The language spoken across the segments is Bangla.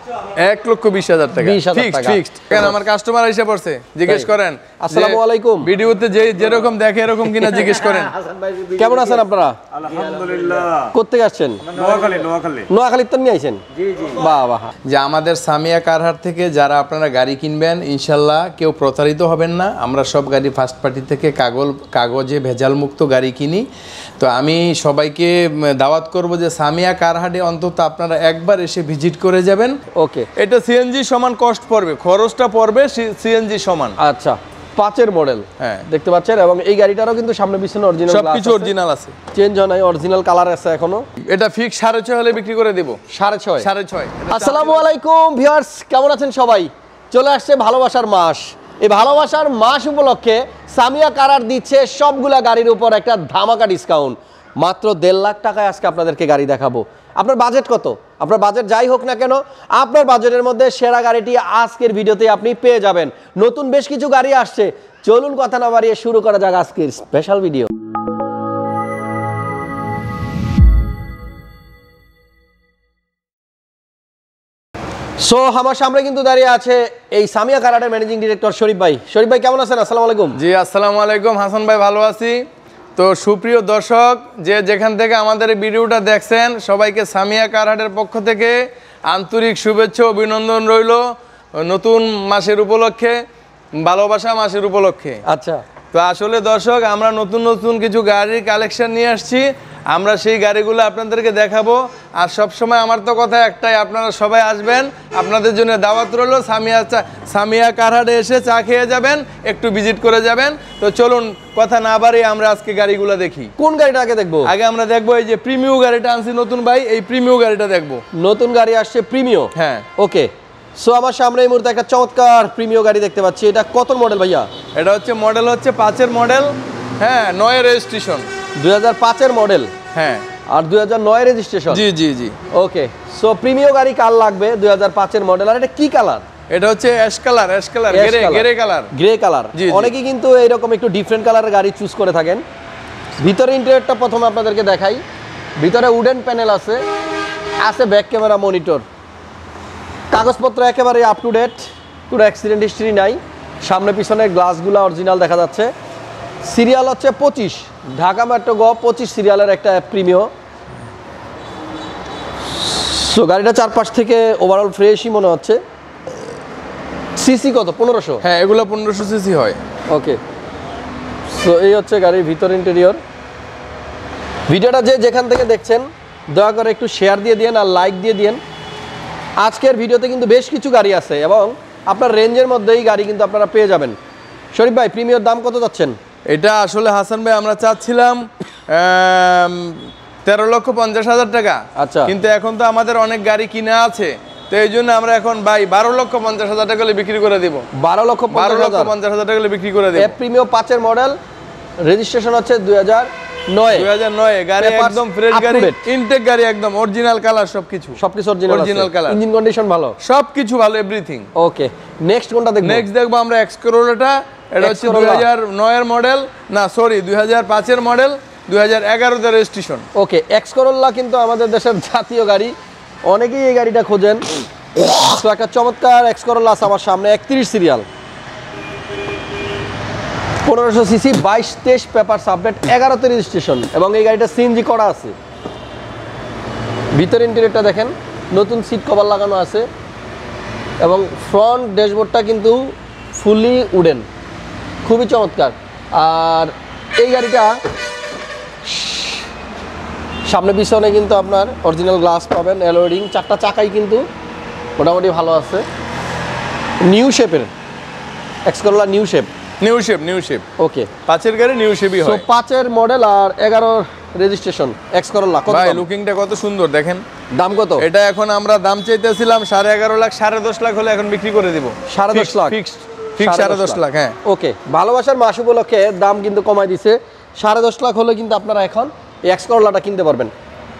1,20,000 টাকা ফিক্সড। কেন আমার কাস্টমার এসে পড়ছে, জিজ্ঞেস করেন। আসসালামু আলাইকুম। ভিডিওতে যেরকম দেখে এরকম কিনা জিজ্ঞেস করেন। কেমন আছেন আপনারা? আলহামদুলিল্লাহ। কোত্থেকে আসছেন? নোয়াখালী তো নিয়ে আইছেন? জি জি। বাহ বাহ। যে আমাদের সামিয়া কারহাট থেকে যারা আপনারা গাড়ি কিনবেন, ইনশাল্লাহ কেউ প্রতারিত হবেন না। আমরা সব গাড়ি ফার্স্ট পার্টি থেকে কাগজে ভেজাল মুক্ত গাড়ি কিনি। তো আমি সবাইকে দাওয়াত করব যে সামিয়া কারহাটে অন্তত আপনারা একবার এসে ভিজিট করে যাবেন। ওকে। এটা সিএনজি সমান কস্ট পড়বে, খরচটা পড়বে সিএনজি সমান। আচ্ছা, 5 মডেল। হ্যাঁ, দেখতে পাচ্ছেন, এবং এই গাড়িটারও কিন্তু সামনে পিছনে অরিজিনাল সবকিছু অরিজিনাল আছে, চেঞ্জ হয় নাই, অরিজিনাল কালার আছে এখনো। এটা ফিক্স 6.5 হলে বিক্রি করে দেব। 6.5। আসসালামু আলাইকুম ভিউয়ার্স, কেমন আছেন সবাই? চলে আসছে ভালোবাসার মাস। এই ভালোবাসার মাস উপলক্ষে সামিয়া কারহাট দিচ্ছে সবগুলা গাড়ির উপর একটা ধামাকা ডিসকাউন্ট। মাত্র 1.5 লাখ টাকায় আজকে আপনাদেরকে গাড়ি দেখাবো। আপনার বাজেট কত? আপনার বাজেট যাই হোক না কেন, আপনার বাজেটের মধ্যে সেরা গাড়িটি আজকের ভিডিওতে আপনি পেয়ে যাবেন। নতুন বেশ কিছু গাড়ি আসছে, চলুন কথা না বাড়িয়ে শুরু করা যাক আজকের স্পেশাল ভিডিও। সো আমার সামনে কিন্তু দাঁড়িয়ে আছে এই সামিয়া কারহাটের ম্যানেজিং ডিরেক্টর শরীফ ভাই। শরীফ ভাই কেমন আছেন? আসসালামু আলাইকুম। জি আসসালামু আলাইকুম হাসান ভাই, ভালো আছি। তো সুপ্রিয় দর্শক, যেখান থেকে আমাদের এই ভিডিওটা দেখছেন, সবাইকে সামিয়া কারহাটের পক্ষ থেকে আন্তরিক শুভেচ্ছা অভিনন্দন রইল নতুন মাসের উপলক্ষে, ভালোবাসা মাসের উপলক্ষে। আচ্ছা, তো আসলে দর্শক, আমরা নতুন নতুন কিছু গাড়ির কালেকশন নিয়ে আসছি, আমরা সেই গাড়িগুলো আপনাদেরকে দেখাবো। আর সবসময় আমার তো কথা একটাই, আপনারা সবাই আসবেন, আপনাদের জন্য দাওয়াত রইল। সামিয়া কারহাটে এসে চা খেয়ে যাবেন, একটু ভিজিট করে যাবেন। তো চলুন কথা না বাড়িয়ে আমরা আজকে গাড়িগুলো দেখি। কোন গাড়িটা আগে দেখবো? আগে আমরা দেখবো এই যে প্রিমিও গাড়িটা আনছি নতুন ভাই, এই প্রিমিও গাড়িটা দেখবো। নতুন গাড়ি আসছে প্রিমিও? হ্যাঁ। ওকে, সো আমার সামনে এই মুহূর্তে একটা চমৎকার প্রিমিও গাড়ি দেখতে পাচ্ছি। এটা কত মডেল ভাইয়া? এটা হচ্ছে মডেল হচ্ছে 5 মডেল। হ্যাঁ, 9 রেজিস্ট্রেশন। 2005 মডেল। হ্যাঁ, আর 2009 রেজিস্ট্রেশন। জি জি জি। ওকে, সো প্রিমিও গাড়ি কার লাগবে? 2005 মডেল। আর এটা কি কালার? এটা হচ্ছে ash colour, grey colour. Grey colour. অনেকেই কিন্তু এরকম একটু ডিফারেন্ট কালারের গাড়ি চুজ করে থাকেন। ভিতরে ইন্টেরিয়রটা প্রথমে আপনাদেরকে দেখাই। ভিতরে উডেন প্যানেল আছে, ব্যাক ক্যামেরা, মনিটর, কাগজপত্র একেবারে আপ টু ডেট, কোনো অ্যাক্সিডেন্ট হিস্ট্রি নাই। সামনে পিছনে গ্লাসগুলো অরিজিনাল দেখা যাচ্ছে। সিরিয়াল হচ্ছে 25, ঢাকা মেট্রো গ 25 সিরিয়ালের একটা প্রিমিও। সো গাড়িটা চারপাশ থেকে ওভারঅল ফ্রেশই মনে হচ্ছে। সিসি কত? 1500? হ্যাঁ, এগুলো 1500 সিসি হয়। ওকে, সো এই হচ্ছে গাড়ির ভিতর ইন্টেরিয়র। ভিডিওটা যেখান থেকে দেখছেন দয়া করে একটু শেয়ার দিয়ে দিন আর লাইক দিয়ে দিন। আজকের ভিডিওতে কিন্তু বেশ কিছু গাড়ি আছে এবং আপনার রেঞ্জের মধ্যেই গাড়ি কিন্তু আপনারা পেয়ে যাবেন। শরীফ ভাই, প্রিমিয়র দাম কত যাচ্ছেন? এটা আসলে হাসান ভাই আমরা চাচ্ছিলাম 13,50,000 টাকা। আচ্ছা, কিন্তু এখন তো আমাদের অনেক গাড়ি কিনা আছে, তো এই জন্য আমরা এখন ভাই 12,50,000 টাকা বিক্রি করে দিব। 12,50,000 টাকা বিক্রি করে দিব। প্রিমিয়র 5 মডেল, রেজিস্ট্রেশন হচ্ছে 2009 গাড়ি, একদম ফ্রেশ গাড়ি, ইনটেক গাড়ি, একদম অরিজিনাল কালার, সবকিছু অরিজিনাল কালার, ইঞ্জিন কন্ডিশন ভালো, সবকিছু ভালো, এভরিথিং। ওকে, নেক্সট কোনটা দেখব? নেক্সট দেখবো আমরা এক্স করোলাটা। এটা হচ্ছে 2009 এর মডেল, না সরি 2005 এর মডেল, 2011 তে রেজিস্ট্রেশন। ওকে, এক্স করোলা কিন্তু আমাদের দেশের জাতীয় গাড়ি, অনেকেই এই গাড়িটা খোঁজেন। তো একটা চমৎকার এক্স করোলা আছে আমার সামনে, 31 সিরিয়াল, 1500 সিসি, 22-23 পেপারস আপডেট, 11তে রেজিস্ট্রেশন, এবং এই গাড়িটা সিএনজি করা আছে। ভিতর ইন্টেরিয়রটা দেখেন, নতুন সিট কভার লাগানো আছে এবং ফ্রন্ট ড্যাশবোর্ডটা কিন্তু ফুলি উডেন, খুবই চমৎকার। আর এই গাড়িটা সামনে পিছনে কিন্তু আপনার অরিজিনাল গ্লাস পাবেন, অ্যালয় রিং, 4টা চাকাই কিন্তু মোটামুটি ভালো আছে। নিউ শেপের এক্স করোলা, নিউ শেপ। ওকে, 5 এর গাড়ি নিউ শেপই হয়। 5 মডেল আর 11 রেজিস্ট্রেশন এক্স করোলা। ভাই লুকিংটা কত সুন্দর দেখেন। দাম কত? এটা এখন আমরা দাম চাইতেছিলাম 11.5 লাখ, 10.5 লাখ হলে এখন বিক্রি করে দিব। 10.5 লাখ ফিক্সড 10.5 লাখ। হ্যাঁ, ওকে, ভালোবাসার মাস উপলক্ষে দাম কিন্তু কমাই দিছে। 10.5 লাখ হলে কিন্তু আপনারা এখন এক্স করোলাটা কিনতে পারবেন।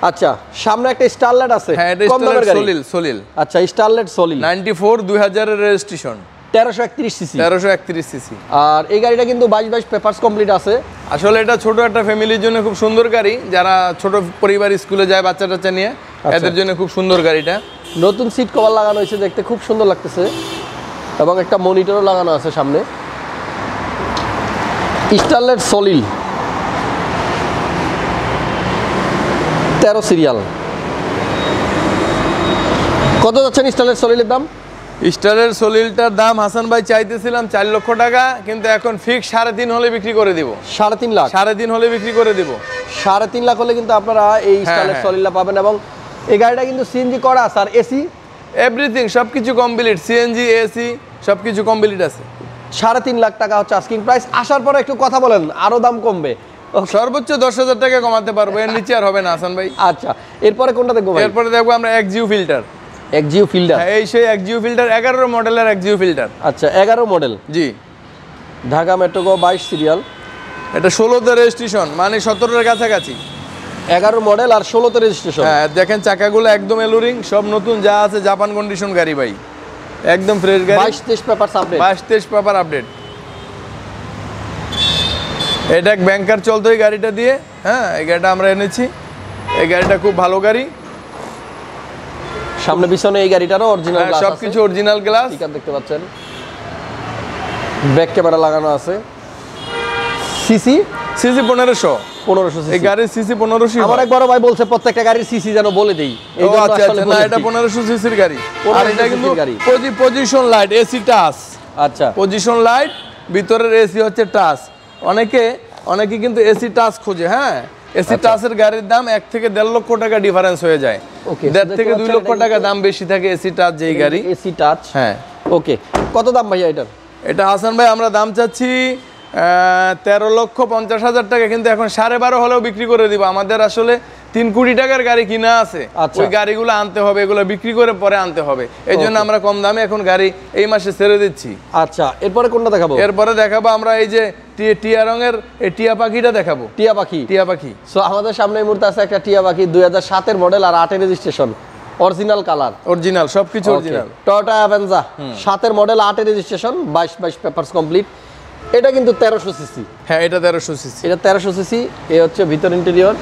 আচ্ছা, সামনে একটা স্টারলেট আছে। হ্যাঁ, এটা স্টারলেট সলিল। আচ্ছা, স্টারলেট সলিল 94 2000 এর রেজিস্ট্রেশন, 1331 সিসি। 1331 সিসি। আর এই গাড়িটা কিন্তু 22 পেপারস কমপ্লিট আছে। আসলে এটা ছোট একটা ফ্যামিলির জন্য খুব সুন্দর গাড়ি, যারা ছোট পরিবার স্কুলে যায় বাচ্চা টাচ্চা নিয়ে, এদের জন্য খুব সুন্দর গাড়িটা। নতুন সিট কভার লাগানো হয়েছে, দেখতে খুব সুন্দর লাগতেছে এবং একটা মনিটরও লাগানো আছে সামনে। স্টারলেট সলিল 13 সিরিয়াল। কত যাচ্ছেন স্টারলেট সলিলের দাম? স্টারের সলিলটার দাম হাসান ভাই চাইতেছিলাম 4 লক্ষ টাকা, কিন্তু এখন ফিক্স 3.5 হলে বিক্রি করে দিব। 3.5 লাখ? 3.5 হলে বিক্রি করে দিব। 3.5 লাখ হলে কিন্তু আপনারা এই স্টারলেট সলিলটা পাবেন। এবং এই গাড়িটা কিন্তু সিএনজি করা আছে আর এসি এভরিথিং সবকিছু কমপ্লিট, সিএনজি এসি সবকিছু কমপ্লিট আছে। 3.5 লাখ টাকা হচ্ছে আস্কিং প্রাইস। আসার পরে একটু কথা বলেন, আরো দাম কমবে। সর্বোচ্চ 10,000 টাকা কমাতে পারবো, এর নিচে আর হবে না হাসান ভাই। আচ্ছা, এরপরে কোনটা দেখবো ভাই? এরপরে দেখবো আমরা এক্সজিও ফিল্টার। Axio filter? হ্যাঁ, এই সেই এক্সজিও ফিল্টার 11 মডেলের এক্সজিও ফিল্টার। আচ্ছা, 11 মডেল। জি, ঢাকা মেট্রো গো 22 সিরিয়াল। এটা 16তে রেজিস্ট্রেশন, মানে 17-এর কাছাকাছি। 11 মডেল আর 16তে রেজিস্ট্রেশন। হ্যাঁ, দেখেন চাকাগুলো একদম এলুরিং, সব নতুন যা আছে জাপান কন্ডিশন গাড়ি ভাই, একদম ফ্রেশ গাড়ি। 22-23 পেপারস আপডেট। 22-23 paper update. এটা এক ব্যাংকার চলতো এই গাড়িটা দিয়ে। হ্যাঁ, এই গাড়িটা আমরা এনেছি। এই গাড়িটা খুব ভালো গাড়ি। সামনে পিছনে এই গাড়িটারও অরিজিনাল গ্লাস আছে, সবকিছু অরিজিনাল গ্লাস। স্টিকার দেখতে পাচ্ছেন, ব্যাক ক্যামেরা লাগানো আছে। সিসি 1500। 1500 এই সিসি। গাড়ির সিসি 1500। আমার এক বড় ভাই বলছে প্রত্যেকটা গাড়ির সিসি যেন বলে দেই। ও আচ্ছা আচ্ছা, না এটা 1500 সিসির গাড়ি। আর এটা কিন্তু পজিশন লাইট, এসি টাচ। আচ্ছা, পজিশন লাইট, ভিতরের এসি হচ্ছে টাচ। অনেকে কিন্তু এসি টাচ খোঁজে। হ্যাঁ, এসি টাচের গাড়ির দাম 1 থেকে 1.5 লক্ষ টাকা ডিফারেন্স হয়ে যায়। ওকে, 1.5 থেকে 2 লক্ষ টাকা দাম বেশি থাকে এসি টাচ যেই গাড়ি। AC touch. হ্যাঁ, ওকে, কত দাম ভাইয়া এটার? এটা হাসান ভাই আমরা দাম চাচ্ছি 13,50,000 টাকা, কিন্তু এখন 12.5 হলেও বিক্রি করে দিব। আমাদের আসলে 3 কোটি টাকার গাড়ি কিনা আছে, আচ্ছা। ওই গাড়িগুলো আনতে হবে, এগুলো বিক্রি করে পরে আনতে হবে। এই জন্য আমরা কম দামে এখন গাড়ি এই মাসে ছেড়ে দিচ্ছি। আচ্ছা, এরপরে কোনটা দেখাবো? এরপরে দেখাবো আমরা এই যে টিয়া রঙের এই টিয়া পাখিটা দেখাবো। টিয়া পাখি? টিয়া পাখি। সো আমাদের সামনে এই মুহূর্তে আছে একটা টিয়া পাখি, 2007-এর মডেল আর 8-এর রেজিস্ট্রেশন, অরিজিনাল কালার, অরিজিনাল সবকিছু অরিজিনাল। টয়োটা অ্যাভেঞ্জা 7-এর মডেল, 8-এর রেজিস্ট্রেশন, 22 পেপারস কমপ্লিট। এটা কিন্তু 1300 সিসি। হ্যাঁ, এটা 1300 সিসি। এটা 1300 সিসি। এই হচ্ছে ভিতর ইন্টেরিয়র।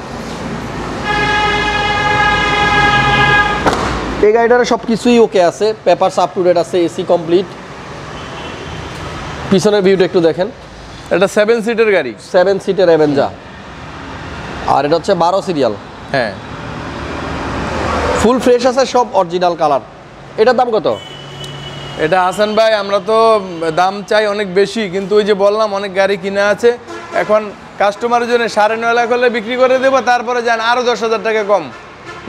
এই গাড়িটার সব কিছুই ওকে আছে, পেপারস আপ টু ডেট আছে, এসি কমপ্লিট। পিছনের ভিউটা একটু দেখেন। এটা 7 সিটের গাড়ি, 7 সিটের অ্যাভেঞ্জা। আর এটা হচ্ছে 12 সিরিয়াল। হ্যাঁ, ফুল ফ্রেশ আছে, সব অরিজিনাল কালার। এটার দাম কত? এটা হাসান ভাই আমরা তো দাম চাই অনেক বেশি, কিন্তু ওই যে বললাম অনেক গাড়ি কিনা আছে। এখন কাস্টমারের জন্য 9.5 লাখ হলে বিক্রি করে দেবো, তারপরে যান আরো 10,000 টাকা কম,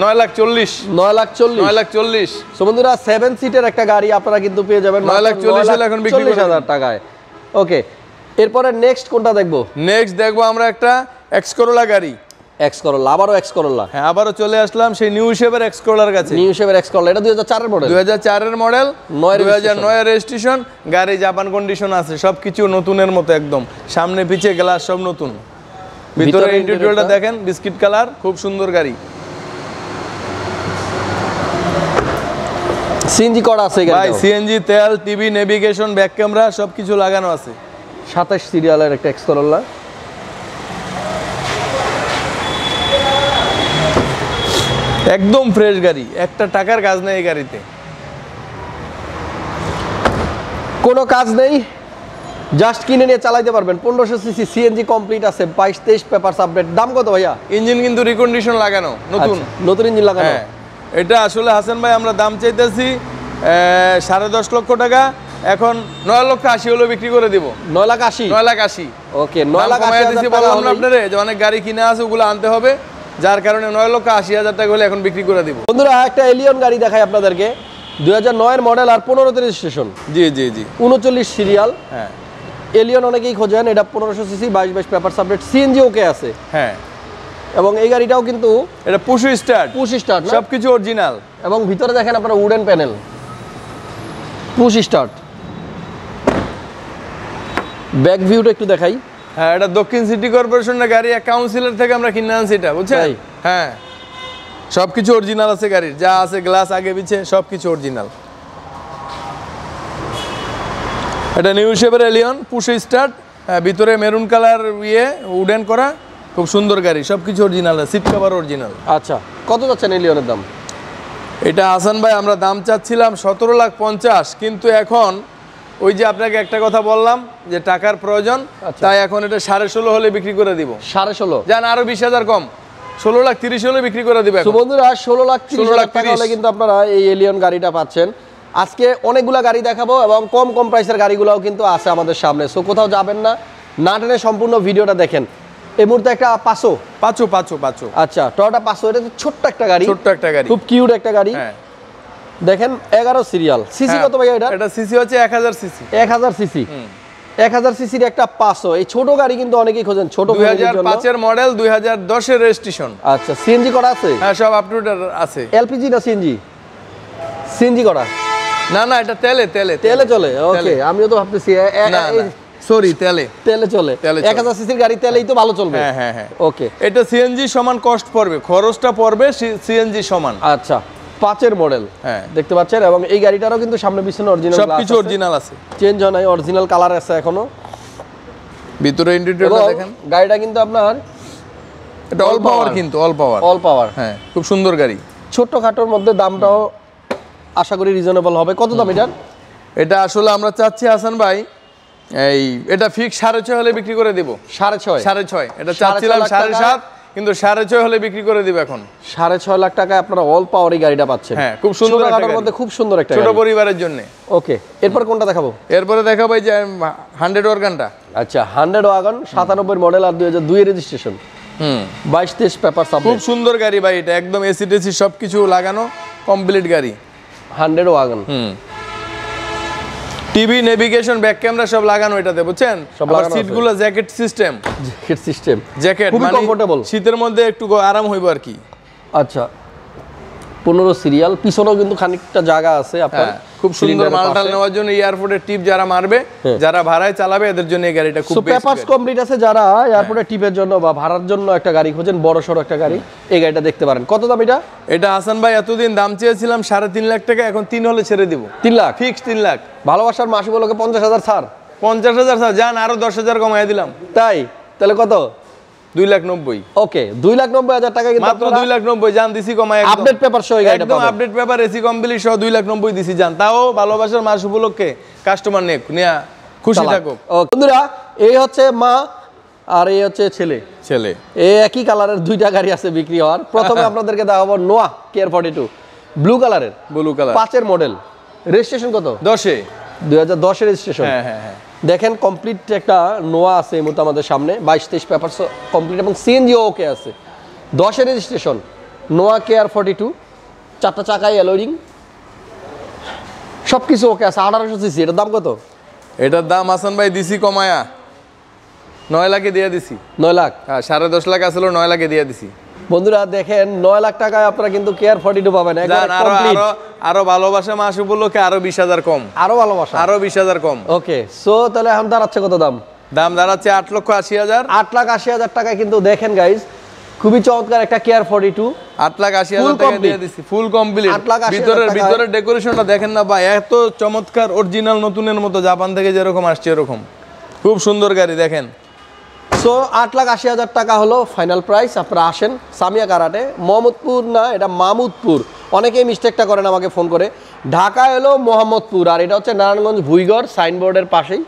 9,40,000। 9,40,000। সো বন্ধুরা, 7 সিটের একটা গাড়ি আপনারা কিন্তু পেয়ে যাবেন 9,40,000 হলে এখন বিক্রি করে 40,000 টাকায়। ওকে, এরপরে নেক্সট কোনটা দেখবো? নেক্সট দেখবো আমরা একটা এক্স করোলা গাড়ি। এক্স করোলা, আবারও এক্স করোলা। হ্যাঁ, আবারও চলে আসলাম সেই নিউ শেপের এক্স করোলার কাছে। নিউ শেপের এক্স করোলা, এটা 2004-এর মডেল। 2004-এর মডেল, 2009-এর রেজিস্ট্রেশন। গাড়ি জাপান কন্ডিশন আছে, সবকিছু নতুনের মতো একদম, সামনে পিছে গ্লাস সব নতুন। ভিতরে ইন্টেরিয়রটা দেখেন, বিস্কিট কালার, খুব সুন্দর গাড়ি। সিএনজি করা আছে ভাই, সিএনজি, তেল, টিভি, নেভিগেশন, ব্যাক ক্যামেরা সবকিছু লাগানো আছে। 27 সিরিয়ালের একটা এক্স করোলা। একদম ফ্রেশ গাড়ি, একটা টাকার কাজ নেই এই গাড়িতে, কোনো কাজ নেই, জাস্ট কিনে নিয়ে চালাইতে পারবেন। 1500 সিসি, সিএনজি কমপ্লিট আছে, 22-23 পেপারস আপডেট। দাম কত ভাইয়া? ইঞ্জিন কিন্তু রিকন্ডিশন লাগানো, নতুন। নতুন ইঞ্জিন লাগানো। হ্যাঁ, এটা আসলে হাসান ভাই আমরা দাম চাইতেছি 10.5 লক্ষ টাকা, এখন 9,80,000 হলে বিক্রি করে দিব। 9,80,000? 9,80,000। ওকে, 9,80,000 বললাম না আপনারে যে অনেক গাড়ি কিনা আছে, ওগুলো আনতে হবে, যার কারণে 9,80,000 টাকা হলে এখন বিক্রি করে দিব। বন্ধুরা, একটা এলিয়ন গাড়ি দেখাই আপনাদেরকে, 2009-এর মডেল আর 15-তে রেজিস্ট্রেশন। জি জি জি, 39 সিরিয়াল। হ্যাঁ, এলিয়ন অনেকেই খোঁজেন, এটা 1500 সিসি, 22 পেপারস আপডেট, সিএনজি ওকে আছে। হ্যাঁ, এবং এই গাড়িটাও কিন্তু এটা পুশ স্টার্ট, সবকিছু অরিজিনাল। এবং ভিতরে দেখেন আপনারা wooden panel, push start. Back ভিউটা একটু দেখাই। হ্যাঁ, এটা দক্ষিণ সিটি কর্পোরেশনের গাড়ি, এক কাউন্সিলর থেকে আমরা কিনে আনছি এটা, বুঝছেন? হ্যাঁ, সবকিছু অরিজিনাল আছে গাড়ির, যা আছে গ্লাস আগে পিছে সবকিছু অরিজিনাল। এটা নিউ শেপের এলিয়ন, পুশ স্টার্ট। হ্যাঁ, ভিতরে মেরুন কালার উডেন করা, খুব সুন্দর গাড়ি, সবকিছু অরিজিনাল, সিট কভার অরিজিনাল। আচ্ছা, কত যাচ্ছেন এলিয়নের দাম? এটা হাসান ভাই আমরা দাম চাচ্ছিলাম 17,50,000, কিন্তু এখন ওই যে আপনাকে একটা কথা বললাম যে টাকার প্রয়োজন, তাই এখন এটা 16.5 হলে বিক্রি করে দিব। 16.5 জান, আরো 20,000 কম, 16,30,000 হলে বিক্রি করে দিব। বন্ধুরা 16,30,000 টাকা হলে কিন্তু আপনারা এই এলিয়ন গাড়িটা পাচ্ছেন। আজকে অনেকগুলা গাড়ি দেখাবো এবং কম কম প্রাইসের গাড়িগুলোও কিন্তু আছে আমাদের সামনে। সো কোথাও যাবেন না, না টেনে সম্পূর্ণ ভিডিওটা দেখেন। এই মুহূর্তে একটা পাঁচো। আচ্ছা, টয়োটা পাঁচো, এটা ছোট্ট একটা গাড়ি, খুব কিউট একটা গাড়ি। দেখেন 11 সিরিয়াল। সিসি কত ভাই এটা? এটা সিসি হচ্ছে 1000 সিসি। 1000 সিসি। 1000 সিসির একটা পাঁচো। এই ছোট গাড়ি কিন্তু অনেকেই খোঁজেন, ছোট 2005 এর মডেল, 2010 এর রেজিস্ট্রেশন। আচ্ছা, সিএনজি করা আছে? হ্যাঁ, সব আপ টু ডেট আছে। এলপিজি না সিএনজি? সিএনজি করা? না, এটা তেলে চলে। ওকে, আমিও তো ভাবতেছি সরি, তেলে চলে। 1000 সিসির গাড়ি তেলেই তো ভালো চলবে। হ্যাঁ। ওকে, এটা সিএনজি সমান কস্ট পড়বে, খরচটা পড়বে সিএনজি সমান। আচ্ছা, 5 এর মডেল। হ্যাঁ, দেখতে পাচ্ছেন, এবং এই গাড়িটারও কিন্তু সামনে পিছনে অরিজিনাল গ্লাস আছে, সবকিছু অরিজিনাল আছে, চেঞ্জ হয় নাই, অরিজিনাল কালার আছে এখনো। ভিতরে ইন্টেরিয়রটা দেখেন। গাড়িটা কিন্তু আপনার এটা অল পাওয়ার, কিন্তু অল পাওয়ার। হ্যাঁ, খুব সুন্দর গাড়ি। ছোট্ট খাটোর মধ্যে দামটাও আশা করি রিজনেবল হবে। কত দাম এটার? এটা আসলে আমরা চাচ্ছি হাসান ভাই, এটা ফিক্স 6.5 হলে বিক্রি করে দেব। 6.5। এটা চাচ্ছিলাম 7.5, কিন্তু 6.5 হলে বিক্রি করে দিব এখন। 6.5 লাখ টাকায় আপনারা অল পাওয়ারই গাড়িটা পাচ্ছেন। হ্যাঁ, খুব সুন্দর একটা গাড়ির মধ্যে খুব সুন্দর একটা ছোট পরিবারের জন্য। ওকে, এরপর কোনটা দেখাবো? এরপরে দেখাবো এই যে 100 ওয়াগনটা। আচ্ছা, 100 ওয়াগন, 97 মডেল আর 2002 এর রেজিস্ট্রেশন। 22-23 paper submit. খুব সুন্দর গাড়ি ভাই, এটা একদম এসি টেসি সবকিছু লাগানো, কমপ্লিট গাড়ি। 100 wagon. TV, navigation, back camera সব লাগানো এটাতে, বুঝছেন? সিটগুলো জ্যাকেট সিস্টেম, জ্যাকেট খুবই কমফোর্টেবল। শীতের মধ্যে একটু আরাম হইব আর কি। আচ্ছা, 15 সিরিয়াল, পিছনেও কিন্তু খানিকটা জায়গা আছে আপনার। খুব সুন্দর মালটাল নেওয়ার জন্য এয়ারপোর্টের টিপ যারা মারবে, যারা ভাড়ায় চালাবে, এদের জন্য এই গাড়িটা খুব বেস্ট। পেপারস কমপ্লিট আছে, যারা এয়ারপোর্টের টিপের জন্য বা ভাড়ার জন্য একটা গাড়ি খোঁজেন, বড় সড়ো একটা গাড়ি, এই গাড়িটা দেখতে পারেন। কত দাম এটা? এটা হাসান ভাই এতদিন দাম চেয়েছিলাম 3.5 লাখ টাকা, এখন 3 হলে ছেড়ে দিব। 3 লাখ ফিক্স 3 লাখ। ভালোবাসার মাস উপলক্ষে 50,000 ছাড়। 50,000 ছাড়, জান আরো 10,000 কমাই দিলাম। তাই? তাহলে কত? 2,90,000। ওকে, 2,90,000 টাকা কিন্তু মাত্র 2,90,000 জান দিছি কমাই। আপডেট পেপার সহ এই গাড়িটা একদম আপডেট পেপার, এসি কমপ্লিট সহ 2,90,000 দিছি জান। তাও ভালোবাসার মাস উপলক্ষে কাস্টমার নিয়া খুশি থাকুক। বন্ধুরা, এই হচ্ছে মা আর এই হচ্ছে ছেলে। এই একই কালারের দুইটা গাড়ি আছে বিক্রি হওয়ার। প্রথমে আপনাদেরকে দেখাবো নোয়া কেয়ার 42, ব্লু কালার, 5 এর মডেল। রেজিস্ট্রেশন কত? 2010 এর রেজিস্ট্রেশন। হ্যাঁ। দেখেন, কমপ্লিট একটা নোয়া আছে এই মুহূর্তে আমাদের সামনে, 22-23 পেপার কমপ্লিট, এবং সিএনজিও ওকে আছে। 10 এর রেজিস্ট্রেশন, নোয়া কেয়ার 42, 4টা চাকায় অ্যালোয়িং, সবকিছু ওকে আছে। 1800 সিসি। এটার দাম কত? এটার দাম হাসান ভাই দিছি কমায়া 9 লাখে দিয়ে দিছি। 9 লাখ? হ্যাঁ, 10.5 লাখ আসলে 9 লাখে দিয়ে দিছি। বন্ধুরা দেখেন, 9 লাখ টাকায় আপনারা কিন্তু কেয়ার 42 পাবেন। আরো ভালোবাসা মাস উপলক্ষে আরো 20,000 কম। আরো ভালোবাসা, আরো 20,000 কম। ওকে, সো তাহলে এখন দাঁড়াচ্ছে কত দাম? দাঁড়াচ্ছে 8,80,000। 8,80,000 টাকায় কিন্তু দেখেন গাইজ, খুবই চমৎকার একটা কেয়ার 42। 8,80,000 টাকা দিয়ে দিছি, ফুল কমপ্লিট। ভিতরের ডেকোরেশনটা দেখেন না ভাই, এত চমৎকার, অরিজিনাল নতুনের মতো, জাপান থেকে যেরকম আসছে এরকম। খুব সুন্দর গাড়ি দেখেন। সো 8,80,000 টাকা হলো ফাইনাল প্রাইস। আপনারা আসেন সামিয়া কারাটে, মোহাম্মদপুর না, এটা মামুদপুর। অনেকেই মিস্টেকটা করেন আমাকে ফোন করে। ঢাকা হলো মোহাম্মদপুর, আর এটা হচ্ছে নারায়ণগঞ্জ ভুইগড় সাইনবোর্ডের পাশেই।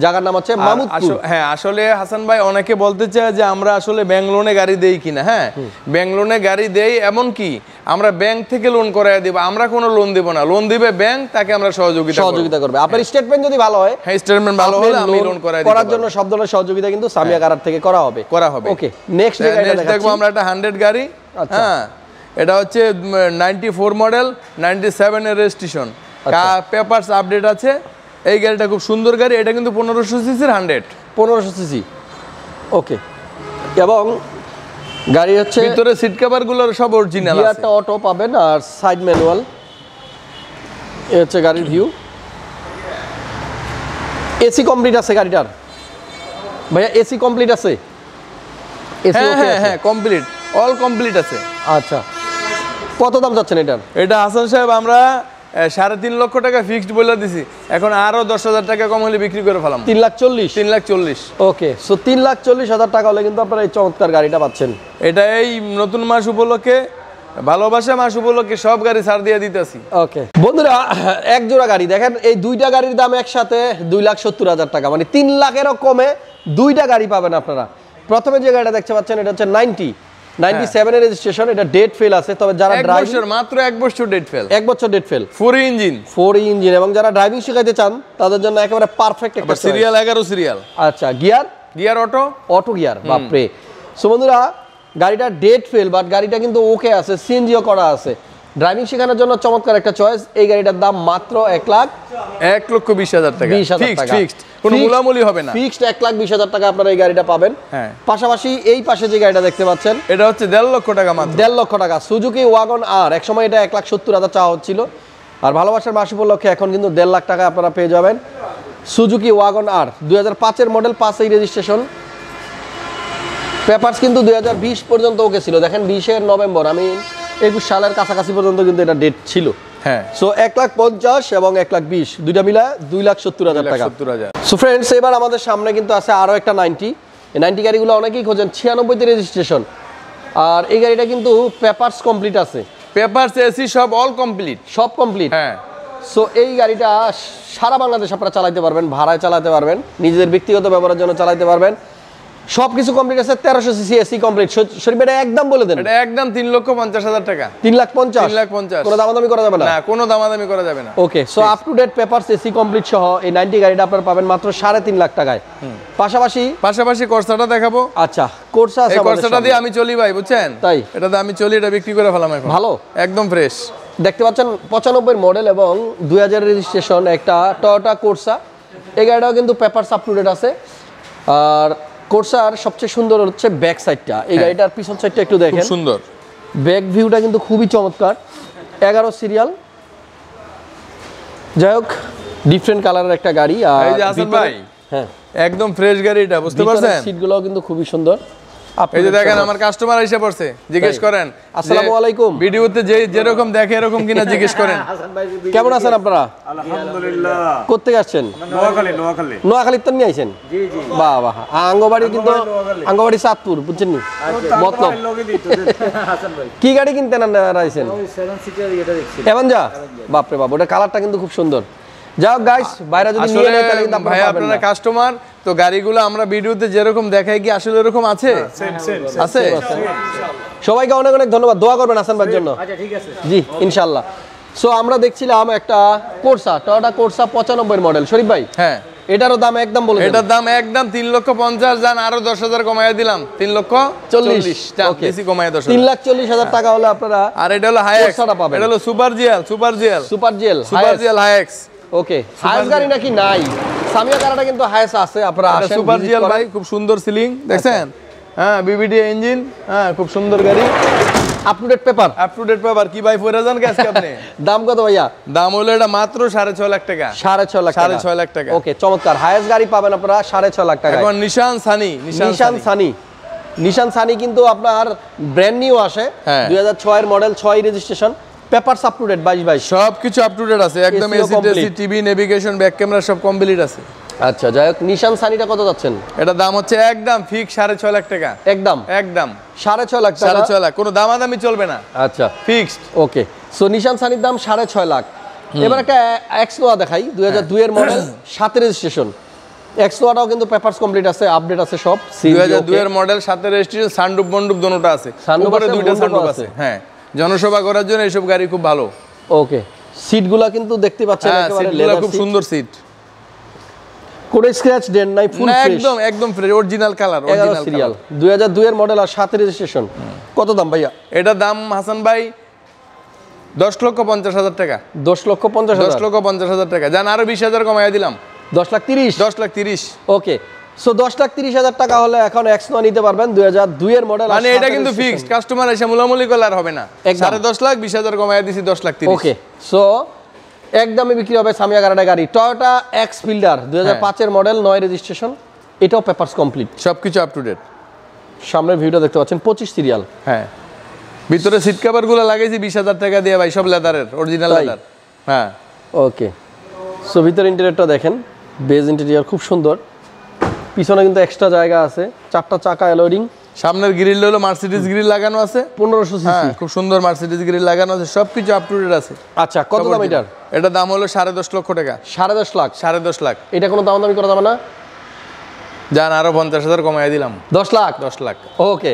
জায়গার নাম হচ্ছে মামুদপুর। হ্যাঁ, আসলে হাসান ভাই অনেকে বলতে চায় যে আমরা আসলে ব্যাংক লোনে গাড়ি দেই কিনা। হ্যাঁ, ব্যাংক লোনে গাড়ি দেই, এমন কি আমরা ব্যাংক থেকে লোন করায় দিব, আমরা কোনো লোন দিব না, লোন দিবে ব্যাংক, তাকে আমরা সহযোগিতা করবে। আপনার স্টেটমেন্ট যদি ভালো হয়, হ্যাঁ, স্টেটমেন্ট ভালো হলে আমি লোন করার জন্য সব ধরনের সহযোগিতা কিন্তু সামিয়া কারাট থেকে করা হবে। ওকে, নেক্সট দেখবো আমরা একটা 100 গাড়ি। হ্যাঁ, এটা হচ্ছে 94 মডেল, 97 এর রেজিস্ট্রেশন, পেপারস আপডেট আছে। এই গাড়িটা খুব সুন্দর গাড়ি, এটা কিন্তু 1500 সিসির 1500 সিসি। ওকে, এবং গাড়ি হচ্ছে ভিতরে সিট কভার গুলো সব অরিজিনাল আছে। গিয়ারটা অটো পাবেন আর সাইড ম্যানুয়াল। এই হচ্ছে গাড়ির ভিউ। এসি কমপ্লিট আছে গাড়িটার ভাইয়া? এসি কমপ্লিট আছে? AC okay? হ্যাঁ, কমপ্লিট, অল কমপ্লিট আছে। আচ্ছা, কত দাম যাচ্ছেন এটার? এটা হাসান সাহেব আমরা 3.5 লক্ষ টাকা ফিক্সড বলে দিছি, এখন আরো 10,000 টাকা কম হলে বিক্রি করে ফেলাম। 3,40,000। ওকে, সো 3,40,000 টাকা হলে কিন্তু আপনারা এই চমৎকার গাড়িটা পাচ্ছেন। এটা এই নতুন মাস উপলক্ষে ভালোবাসা মাস উপলক্ষে সব গাড়ি ছাড় দিয়ে দিতেছি। ওকে বন্ধুরা, এক জোড়া গাড়ি দেখেন, এই দুইটা গাড়ির দাম একসাথে 2,70,000 টাকা, মানে 3 লাখেরও কমে দুইটা গাড়ি পাবেন আপনারা। প্রথমে যে গাড়িটা দেখতে পাচ্ছেন এটা হচ্ছে 97 এর রেজিস্ট্রেশন, এটা ডেট ফেল আছে, তবে যারা ড্রাইভিং মাত্র 1 বছর ডেট ফেল, 1 বছর ডেট ফেল, 4 ইঞ্জিন এবং যারা ড্রাইভিং শিখাইতে চান তাদের জন্য একেবারে পারফেক্ট একটা সিরিয়াল 11 সিরিয়াল। আচ্ছা, গিয়ার অটো গিয়ার, বাপরে। সো বন্ধুরা, গাড়িটা ডেট ফেল বাট গাড়িটা কিন্তু ওকে আছে, সিএনজিও করা আছে, ড্রাইভিং শেখানোর জন্য চমৎকার একটা চয়েস। এই গাড়িটার দাম মাত্র 1,20,000 টাকা, ফিক্সড, কোনো মুলামুলি হবে না, ফিক্সড 1,20,000 টাকা আপনারা এই গাড়িটা পাবেন। পাশাপাশি এই পাশে যে গাড়িটা দেখতে পাচ্ছেন এটা হচ্ছে 1.5 লক্ষ টাকা মাত্র, 1.5 লক্ষ টাকা, সুজুকি ওয়াগন আর। এক সময় এটা 1,70,000 চাওয়া হচ্ছিল, আর ভালোবাসার মাস উপলক্ষে এখন কিন্তু 1.5 লাখ টাকা আপনারা পেয়ে যাবেন সুজুকি ওয়াগন আর। 2005 এর মডেল, 5 এই রেজিস্ট্রেশন, পেপারস কিন্তু 2020 পর্যন্ত ওকে ছিল। দেখেন 20 নভেম্বর, আমি 21 সালের কাছাকাছি পর্যন্ত কিন্তু এটা ডেট ছিল। হ্যাঁ, সো 1,50,000 এবং 1,20,000 দুইটা মিলা 2,70,000 টাকা। সো ফ্রেন্ডস, এবার আমাদের সামনে কিন্তু আছে আরো একটা 90। এই 90 গাড়িগুলো অনেকেই খোঁজেন, 96 তে রেজিস্ট্রেশন, আর এই গাড়িটা কিন্তু পেপারস কমপ্লিট আছে, পেপারস এসি সব অল কমপ্লিট, সব কমপ্লিট। হ্যাঁ, সো এই গাড়িটা সারা বাংলাদেশ আপনারা চালাতে পারবেন, ভাড়ায় চালাতে পারবেন, নিজেদের ব্যক্তিগত ব্যবহারের জন্য চালাতে পারবেন, সবকিছু কমপ্লিট আছে। 1300 সিসি এসি কমপ্লিট। শরীফ, এটা একদম বলে দেন। এটা একদম 3,50,000 টাকা, 3,50,000 কোনো দামাদামি করা যাবে না? না, কোনো দামাদামি করা যাবে না। Okay, so up to date papers AC complete সহ এই 90 গাড়িটা আপনারা পাবেন মাত্র 3.5 লাখ টাকায়। পাশাপাশি কোর্সাটা দেখাবো। আচ্ছা, কোর্সা আছে, এই কোর্সাটা দিয়ে আমি চলি ভাই, বুঝছেন? তাই এটাতে আমি চলি, এটা বিক্রি করে ফেলাম এখন। ভালো, একদম ফ্রেশ। দেখতে পাচ্ছেন 95 মডেল এবং 2000 রেজিস্ট্রেশন একটা টয়োটা কোর্সা। এই গাড়িটাও কিন্তু পেপারস আপ টু ডেট আছে। আর কোর্সার সবচেয়ে সুন্দর হচ্ছে ব্যাক সাইডটা। এই গাড়িটার পিছন সাইডটা একটু দেখেন, খুব সুন্দর, ব্যাক ভিউটা কিন্তু খুবই চমৎকার। 11 সিরিয়াল, যাই হোক ডিফারেন্ট কালারের একটা গাড়ি। আর এই যে হাসান ভাই, হ্যাঁ একদম ফ্রেশ গাড়িটা, বুঝতে পারছেন? সিটগুলোও কিন্তু খুবই সুন্দর। এই যে দেখেন, আমার কাস্টমার এসে পড়ছে, জিজ্ঞেস করেন আসসালামু আলাইকুম, ভিডিওতে যেরকম দেখে এরকম কিনা জিজ্ঞেস করেন। কেমন আছেন আপনারা? আলহামদুলিল্লাহ। কোত্থেকে আসছেন? নোয়াখালী তো নিয়ে আইছেন? বাহ বাহ। আঙ্গবাড়ি কিন্তু আঙ্গবাড়ি চাঁদপুর, বুঝছেন নি? মতলব কি গাড়ি কিনতেন আপনারা আইছেন? এভাঞ্জা, বাপরে বাপ, ওটা কালারটা কিন্তু খুব সুন্দর। যাও গাইস, বাইরে যদি নিয়ে নেয় তাহলে কিন্তু আপনারা পাবেন না। আপনারা কাস্টমার তো, গাড়িগুলো আমরা ভিডিওতে যেরকম দেখাই কি আসলে এরকম আছে? আছে। সবাইকে অনেক অনেক ধন্যবাদ, দোয়া করবেন হাসান ভাইয়ের জন্য। আচ্ছা, ঠিক আছে। জি, ইনশাআল্লাহ। সো আমরা দেখছিলাম একটা কোর্সা, টয়োটা কোর্সা 95 মডেল। শরীফ ভাই, হ্যাঁ, এটারও দাম একদম বলে দেন। এটার দাম একদম 3,50,000, জান আরো 10,000 কমাইয়া দিলাম, 3,40,000, জান বেশি কমাইয়া 10,000, 3,40,000 টাকা হলে আপনারা। আর এটা হলো হাইএক্স, কোর্সাটা পাবেন। এটা হলো সুপার জিএল হাইএক্স। ওকে, হাইএক্স গাড়ি নাকি নাই? সামিয়া কারাটা কিন্তু হাইএক্স আছে, আপনারা আসেন। সুপার জিএল ভাই, খুব সুন্দর সিলিং, দেখছেন? হ্যাঁ, বিবিডি ইঞ্জিন, হ্যাঁ, খুব সুন্দর গাড়ি, আপ টু ডেট পেপার, কি ভাই পরে যান আজকে আপনি? দাম কত ভাইয়া? দাম হলো এটা মাত্র 6.5 লাখ টাকা, 6.5 লাখ টাকা। ওকে, চমৎকার হাইএক্স গাড়ি পাবেন আপনারা 6.5 লাখ টাকা। এখন নিশান সানি কিন্তু আপনার ব্র্যান্ড নিউ আসে, 2006 এর model, 6 registration, papers up to date 22 সবকিছু আপ টু ডেট আছে, একদম AC TV navigation back camera সব কমপ্লিট আছে। আচ্ছা, যাই হোক, নিশান সানিটা কত যাচ্ছেন? এটা দাম হচ্ছে একদম ফিক্স 6.5 লাখ টাকা, একদম 6.5 লাখ টাকা, 6.5 লাখ, কোনো দামাদামি চলবে না। আচ্ছা, ফিক্সড। ওকে, সো নিশান সানির দাম 6.5 লাখ। এবার একটা এক্স নোয়া দেখাই, 2002 এর মডেল, 7 রেজিস্ট্রেশন। এক্স নোয়াটাও কিন্তু পেপারস কমপ্লিট আছে, আপডেট আছে সব। 2002 এর মডেল, 7 রেজিস্ট্রেশন, সানরুফ বন্ডুপ দুটোটা আছে, উপরে দুইটা সানরুফ আছে। হ্যাঁ, জনসভা করার জন্য এইসব গাড়ি খুব ভালো। ওকে, সিটগুলো কিন্তু দেখতে পাচ্ছেন একেবারে লেদার, খুব সুন্দর সিট, কোনো স্ক্র্যাচ ডেন্ট নাই, ফুল ফ্রেশ, একদম ফ্রেশ, অরিজিনাল কালার, 11 সিরিয়াল, 2002 এর মডেল আর 7 রেজিস্ট্রেশন। কত দাম ভাইয়া? এটা দাম হাসান ভাই 10,50,000 টাকা, 10,50,000 টাকা, জান আরো 20,000 কমাইয়া দিলাম, 10,30,000। ওকে, সো 10,30,000 টাকা হলে এখন এক্স নোয়া নিতে পারবেন, 2002 এর মডেল। মানে এটা কিন্তু ফিক্সড, কাস্টমার এসে মুলামুলি করলে আর হবে না। 10.5 লাখ, 20,000 কমাইয়া দিছি, 10,30,000। ওকে, সো একদমই বিক্রি হবে সামিয়া কারাটা গাড়ি, টয়োটা এক্স ফিল্ডার, 2005 এর মডেল, 9 রেজিস্ট্রেশন, এটাও পেপারস কমপ্লিট, সবকিছু আপ টু ডেট। সামনের ভিউটা দেখতে পাচ্ছেন, 25 সিরিয়াল। হ্যাঁ, ভিতরে সিট কভার গুলো লাগাইছি 20,000 টাকা দিয়ে ভাই, সব লেদারের, অরিজিনাল লেদার। হ্যাঁ, ওকে, সো ভিতরে ইন্টেরিয়রটা দেখেন, বেজ ইন্টেরিয়র খুব সুন্দর, পিছনে কিন্তু এক্সট্রা জায়গা আছে, 4টা চাকা অ্যালয় রিং, সামনের গ্রিল হলো মার্সিডিজ গ্রিল লাগানো আছে 1500 সিসি। হ্যাঁ, খুব সুন্দর মার্সিডিজ গ্রিল লাগানো আছে, সবকিছু আপ টু ডেট আছে। আচ্ছা, কত দাম এটার? এটার দাম হলো 10.5 লক্ষ টাকা। 10.5 লাখ? 10.5 লাখ। এটা কোনো দামাদামি করা যাবে না? যান, আরো 50,000 কমাই দিলাম। 10 লাখ? 10 লাখ। ওকে,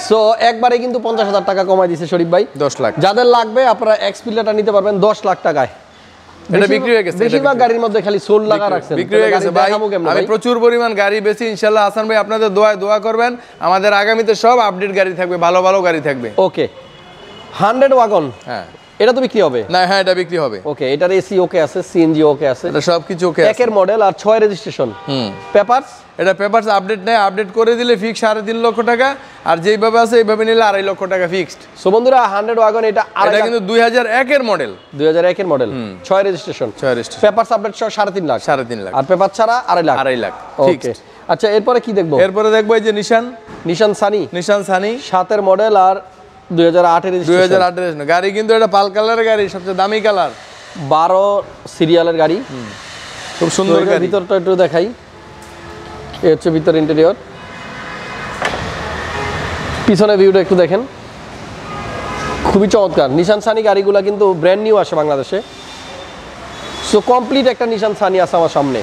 সো একবারে কিন্তু 50,000 টাকা কমাই দিছে শরীফ ভাই। 10 লাখ। যাদের লাগবে আপনারা এক্সপিলাটা নিতে পারবেন 10 লাখ টাকায়। এটা বিক্রি হয়ে গেছে। বেশিরভাগ গাড়ির মধ্যে খালি সোল লাগা রাখছেন, বিক্রি হয়ে গেছে ভাই। আমি প্রচুর পরিমাণ গাড়ি বেশি ইনশাআল্লাহ। হাসান ভাই আপনাদের দোয়া করবেন, আমাদের আগামীতে সব আপডেট গাড়ি থাকবে, ভালো ভালো গাড়ি থাকবে। ওকে, 100 ওয়াগন, হ্যাঁ এটা তো বিক্রি হবে না? হ্যাঁ, এটা বিক্রি হবে। ওকে, এটার এসি ওকে আছে, সিএনজি ওকে আছে, এটা সবকিছু ওকে আছে। একের মডেল আর 6 রেজিস্ট্রেশন। পেপারস? এটা পেপারস আপডেট নেই, আপডেট করে দিলে ফিক্স 3.5 লক্ষ টাকা, আর যেইভাবে আছে এইভাবে নিলে 2.5 লক্ষ টাকা ফিক্সড। সো বন্ধুরা, 100 ওয়াগন এটা কিন্তু 2001 এর মডেল। 2001 এর মডেল, 6 রেজিস্ট্রেশন। পেপারস আপডেট সহ 3.5 লাখ। 3.5 লাখ। আর পেপার ছাড়া 2.5 লাখ। 2.5 লাখ ওকে, আচ্ছা এরপরে কি দেখবো? এরপরে দেখবো এই যে নিশান সানি। 7 এর মডেল আর 2008 এর রেজিস্ট্রেশন। 2008 এর গাড়ি, কিন্তু এটা পাল কালারের গাড়ি, সবচেয়ে দামি কালার। 12 সিরিয়ালের গাড়ি, খুব সুন্দর গাড়ি। ভিতরটা একটু দেখাই। এই হচ্ছে ভিতর ইন্টেরিয়র, পিছনে ভিউটা একটু দেখেন, খুবই চমৎকার। নিশান সানি গাড়িগুলো কিন্তু ব্র্যান্ড নিউ আসে বাংলাদেশে। সো কমপ্লিট একটা নিশান সানি আছে আমার সামনে।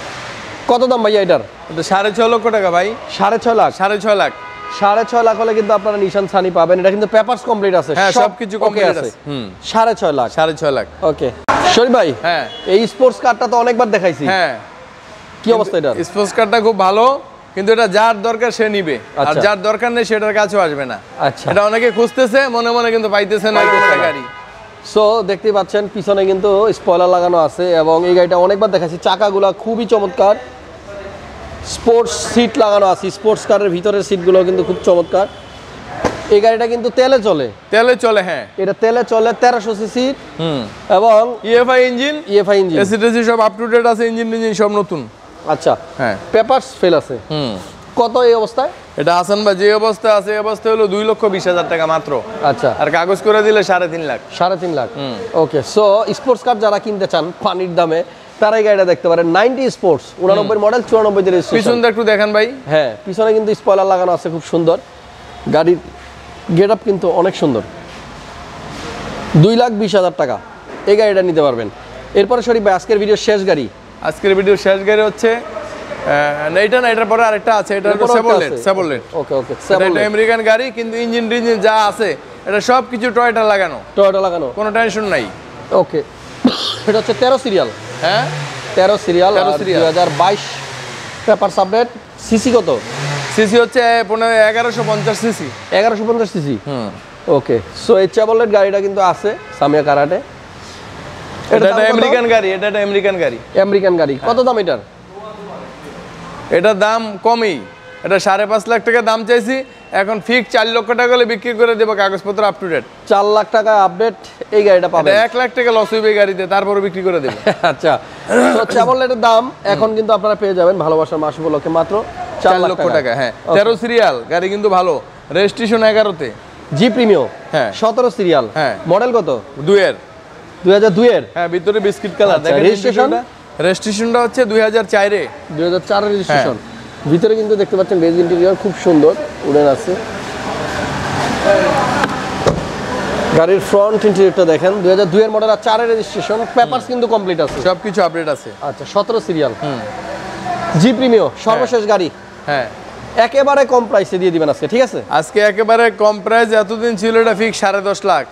কত দাম ভাইয়া এটার? এটা 6.5 লক্ষ টাকা ভাই। 6.5 লাখ? 6.5 লাখ। 6.5 লাখ হলে কিন্তু আপনারা নিশান সানি পাবেন। এটা কিন্তু পেপারস কমপ্লিট আছে, হ্যাঁ সবকিছু কমপ্লিট আছে। 6.5 লাখ। 6.5 লাখ। ওকে শরীফ ভাই, হ্যাঁ এই স্পোর্টস কারটা তো অনেকবার দেখাইছি, হ্যাঁ কি অবস্থা এটার? স্পোর্টস কারটা খুব ভালো, কিন্তু এটা যার দরকার সে নিবে, আর যার দরকার নেই সেটার কাছেও আসবে না। আচ্ছা, এটা অনেকে খুঁজতেছে মনে মনে, কিন্তু পাইতেছে না গাড়ি। সো দেখতেই পাচ্ছেন পিছনে কিন্তু স্পয়লার লাগানো আছে, এবং এই গাড়িটা অনেকবার দেখাচ্ছি। চাকাগুলো খুবই চমৎকার, স্পোর্টস সিট লাগানো আছে। স্পোর্টস কারের ভিতরের সিটগুলো কিন্তু খুব চমৎকার। এই গাড়িটা কিন্তু তেলে চলে। হ্যাঁ এটা তেলে চলে, 1300 সিসি, এবং ইএফআই ইঞ্জিন। এসি টেসি সব আপ টু ডেট আছে, ইঞ্জিন সব নতুন। আচ্ছা, হ্যাঁ পেপারস ফেল আছে। কত এই অবস্থায়? এটা হাসান ভাই যে অবস্থা আছে, এই অবস্থা হলো 2,20,000 টাকা মাত্র। আচ্ছা, আর কাগজ করে দিলে 3.5 লাখ। 3.5 লাখ। ওকে, সো স্পোর্টস কার যারা কিনতে চান পানির দামে, তারা এই গাড়িটা দেখতে পারেন। 90 স্পোর্টস, 89 মডেল, 94 তে রেজিস্ট্রেশন। পিছনটা একটু দেখেন ভাই। হ্যাঁ, পিছনে কিন্তু স্পয়লার লাগানো আছে, খুব সুন্দর। গাড়ির গেটআপ কিন্তু অনেক সুন্দর। 2,20,000 টাকা এই গাড়িটা নিতে পারবেন। এরপরে শরীফ ভাই, আজকের ভিডিও শেষ গাড়ি। আজকের ভিডিও শেষ গাড়ি হচ্ছে এইটা না, এটার পরে আরেকটা আছে, এটা হলো সেভরলেট। ওকে ওকে, এটা আমেরিকান গাড়ি, কিন্তু ইঞ্জিন যা আছে এটা সব কিছু টয়োটা লাগানো, কোনো টেনশন নাই। ওকে, এটা হচ্ছে 13 সিরিয়াল। হ্যাঁ 13 সিরিয়াল, 2022 পেপারস আপডেট। সিসি কত? সিসি হচ্ছে 1150 সিসি। 1150 সিসি। ওকে, সো এই চেভরলেট গাড়িটা কিন্তু আছে সামিয়া কারাটে। এটা আমেরিকান গাড়ি, এটা আমেরিকান গাড়ি। আমেরিকান গাড়ি, কত দাম এটার? এটার দাম কমই, এটা 5.5 লাখ টাকা দাম চাইছি, এখন ফিক্স 4 লক্ষ টাকা হলে বিক্রি করে দেবো, কাগজপত্র আপ টু ডেট। 4 লাখ টাকা আপডেট এই গাড়িটা পাবেন। 1 লাখ টাকা লস হইবে গাড়িতে, তারপরে বিক্রি করে দেবো। আচ্ছা, তো চেভরলেটের দাম এখন কিন্তু আপনারা পেয়ে যাবেন ভালোবাসার মাস উপলক্ষে মাত্র 4 লক্ষ টাকা। হ্যাঁ 13 সিরিয়াল গাড়ি, কিন্তু ভালো, রেজিস্ট্রেশন 11-তে। জি প্রিমিয়াম। হ্যাঁ 17 সিরিয়াল। হ্যাঁ, মডেল কত? 2002 এর। হ্যাঁ, ভিতরে বিস্কিট কালার। দেখেন রেজিস্ট্রেশনটা হচ্ছে 2004 এ। 2004 এর রেজিস্ট্রেশন। ভিতরে কিন্তু দেখতে পাচ্ছেন বেজ ইন্টেরিয়র খুব সুন্দর, উডেন আছে। গাড়ির ফ্রন্ট ইন্টেরিয়রটা দেখেন, 2002 এর মডেল আর 4 এর রেজিস্ট্রেশন। পেপারস কিন্তু কমপ্লিট আছে, সবকিছু আপডেট আছে। আচ্ছা, 17 সিরিয়াল। জি প্রিমিয়াম, সর্বশেষ গাড়ি। হ্যাঁ, একেবারে কম প্রাইসে দিয়ে দিবেন আজকে, ঠিক আছে? আজকে একেবারে কম প্রাইস। এতদিন ছিল এটা ফিক্স 10.5 লাখ,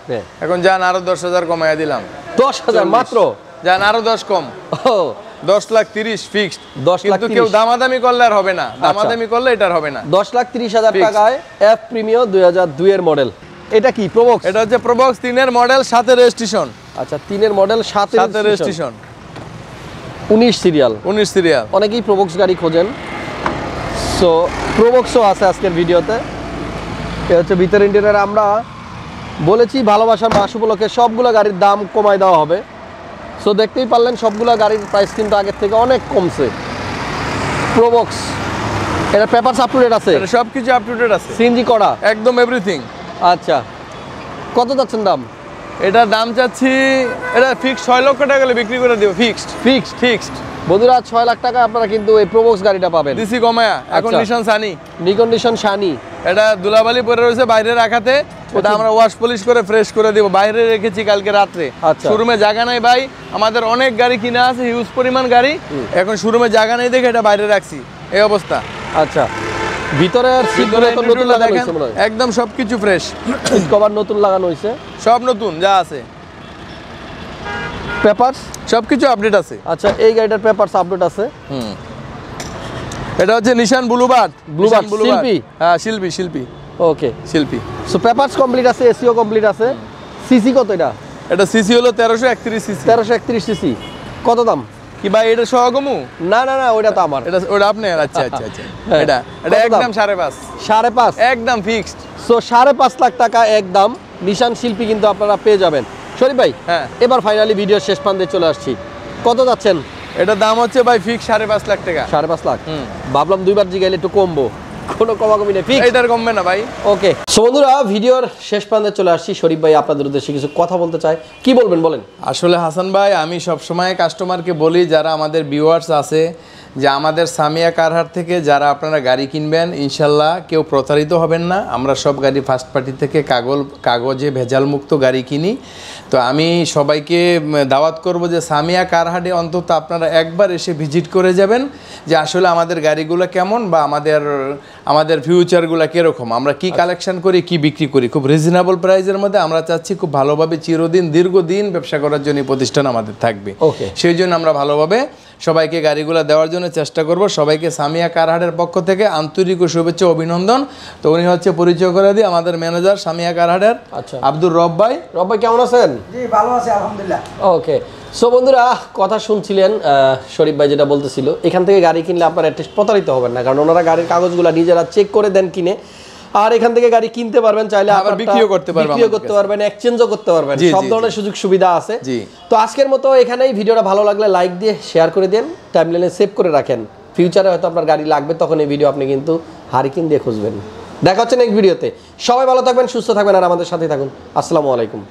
এখন যান আরো 10,000 কমাইয়া দিলাম। 10,000 মাত্র? যান আরো 10 কম। 10,30,000 ফিক্সড। 10,30,000 কিন্তু কেউ দামাদামি করলে আর হবে না, দামাদামি করলে এটার হবে না। 10,30,000 টাকায় এফ প্রিমিয়াম 2002 এর মডেল। এটা কি প্রবক্স? এটা হচ্ছে প্রবক্স 3 এর মডেল, 7 এর রেজিস্ট্রেশন। আচ্ছা, 3 এর মডেল, 7 এর রেজিস্ট্রেশন। 19 সিরিয়াল। 19 সিরিয়াল। অনেকেই প্রবক্স গাড়ি খোঁজেন, সো প্রবক্সও আছে আজকের ভিডিওতে। এটা হচ্ছে ভিতর ইন্টেরিয়র। আমরা বলেছি ভালোবাসার মাস উপলক্ষে সবগুলো গাড়ির দাম কমায় দেওয়া হবে। সো দেখতেই পারলেন সবগুলো গাড়ির প্রাইস কিন্তু আগের থেকে অনেক কমছে। প্রবক্স, এটা পেপারস আপ টু ডেট আছে, এটা সবকিছু আপ টু ডেট আছে, সিএনজি করা, একদম এভরিথিং। আচ্ছা, কত যাচ্ছেন দাম? এটার দাম চাচ্ছি, এটা ফিক্সড 6 লক্ষ টাকা হলে বিক্রি করে দেব। ফিক্সড বন্ধুরা, 6 লাখ টাকা আপনারা কিন্তু এই প্রবক্স গাড়িটা পাবেন। দিছি কমায়া। এখন নিশান সানি, নিকন্ডিশন শানি এটা ধুলাবালি পরে রয়েছে বাইরে রাখাতে, ওটা আমরা ওয়াশ পলিশ করে ফ্রেশ করে দিব। বাইরে রেখেছি কালকে রাত্রে। আচ্ছা। শোরুমে জায়গা নাই ভাই, আমাদের অনেক গাড়ি কিনা আছে, হিউজ পরিমাণ গাড়ি, এখন শোরুমে জায়গা নেই দেখে এটা বাইরে রাখছি, এই অবস্থা। আচ্ছা, ভিতরের সিটগুলো তো নতুন লাগানো হয়েছে মনে হয়। একদম সবকিছু ফ্রেশ, সিট কভার নতুন লাগানো হয়েছে, সব নতুন যা আছে, পেপারস সবকিছু আপডেট আছে। আচ্ছা, এই গাড়িটার পেপারস আপডেট আছে। এটা হচ্ছে নিশান ব্লুবার্ড। ব্লুবার্ড শিল্পী? হ্যাঁ, শিল্পী, শিল্পী, ওকে, শিল্পী। সো পেপারস কমপ্লিট আছে, এসিও কমপ্লিট আছে। সিসি কত এটা? এটা সিসি হলো 1331 সিসি। 1331 সিসি। কত দাম? কি ভাই এটা সহ কমু? না না না, ওইটা তো আমার। এটা ওটা আপনার? আচ্ছা আচ্ছা আচ্ছা। হ্যাঁ। এটা কত দাম? একদম 5.5। 5.5 একদম ফিক্সড। সো 5.5 লাখ টাকা একদম নিশান শিল্পী কিন্তু আপনারা পেয়ে যাবেন। শরীফ ভাই, হ্যাঁ, এবার ফাইনালি ভিডিও শেষ প্রান্তে চলে আসছি। কত যাচ্ছেন? এটা দাম হচ্ছে ভাই ফিক্স 5.5 লাখ টাকা। 5.5 লাখ। ভাবলাম দুইবার জিগাইলে একটু কমবো, কোনো কমাকমি নেই, ফিক্স। এটার কমবে না ভাই। ওকে, সো বন্ধুরা ভিডিওর শেষ প্রান্তে চলে আসছি। শরীফ ভাই আপনাদের উদ্দেশ্যে কিছু কথা বলতে চায়, কি বলবেন বলেন? আসলে হাসান ভাই, আমি সবসময় কাস্টমারকে বলি, যারা আমাদের ভিউয়ার্স আছে, যে আমাদের সামিয়া কারহাট থেকে যারা আপনারা গাড়ি কিনবেন, ইনশাল্লাহ কেউ প্রতারিত হবেন না। আমরা সব গাড়ি ফার্স্ট পার্টি থেকে কাগজে ভেজালমুক্ত গাড়ি কিনি। তো আমি সবাইকে দাওয়াত করব যে সামিয়া কারহাটে অন্তত আপনারা একবার এসে ভিজিট করে যাবেন, যে আসলে আমাদের গাড়িগুলো কেমন বা আমাদের ফিউচারগুলো কীরকম, আমরা কি কালেকশন করি, কি বিক্রি করি, খুব রিজনেবল প্রাইসের মধ্যে। আমরা চাচ্ছি খুব ভালোভাবে চিরদিন দীর্ঘদিন ব্যবসা করার জন্য প্রতিষ্ঠান আমাদের থাকবে। ওকে, সেই জন্য আমরা ভালোভাবে সবাইকে গাড়িগুলো দেওয়ার জন্য চেষ্টা করব। সবাইকে সামিয়া কারহাটের পক্ষ থেকে আন্তরিক ও শুভেচ্ছা অভিনন্দন। তো উনি হচ্ছে, পরিচয় করে দিই, আমাদের ম্যানেজার সামিয়া কারহাটের আচ্ছা, আব্দুর রব ভাই। রব ভাই কেমন আছেন? জি ভালো আছি আলহামদুলিল্লাহ। ওকে, সো বন্ধুরা কথা শুনছিলেন শরীফ ভাই যেটা বলতেছিল, এখান থেকে গাড়ি কিনলে আপনারা অ্যাটলিস্ট প্রতারিত হবেন না, কারণ ওনারা গাড়ির কাগজগুলো নিজেরা চেক করে দেন কিনে। আর এখান থেকে গাড়ি কিনতে পারবেন, চাইলে আবার বিক্রিও করতে পারবেন, এক্সচেঞ্জও করতে পারবেন, সব ধরনের সুযোগ সুবিধা আছে। তো আজকের মতো এখানেই, ভিডিওটা ভালো লাগলে লাইক দিয়ে শেয়ার করে দেন, টাইমলাইনে সেভ করে রাখেন। ফিউচারে হয়তো আপনার গাড়ি লাগবে, তখন এই ভিডিও আপনি কিন্তু হারিকেন দিয়ে খুঁজবেন। দেখা হচ্ছে নেক্সট ভিডিওতে। সবাই ভালো থাকবেন, সুস্থ থাকবেন, আর আমাদের সাথেই থাকুন। আসসালামু আলাইকুম।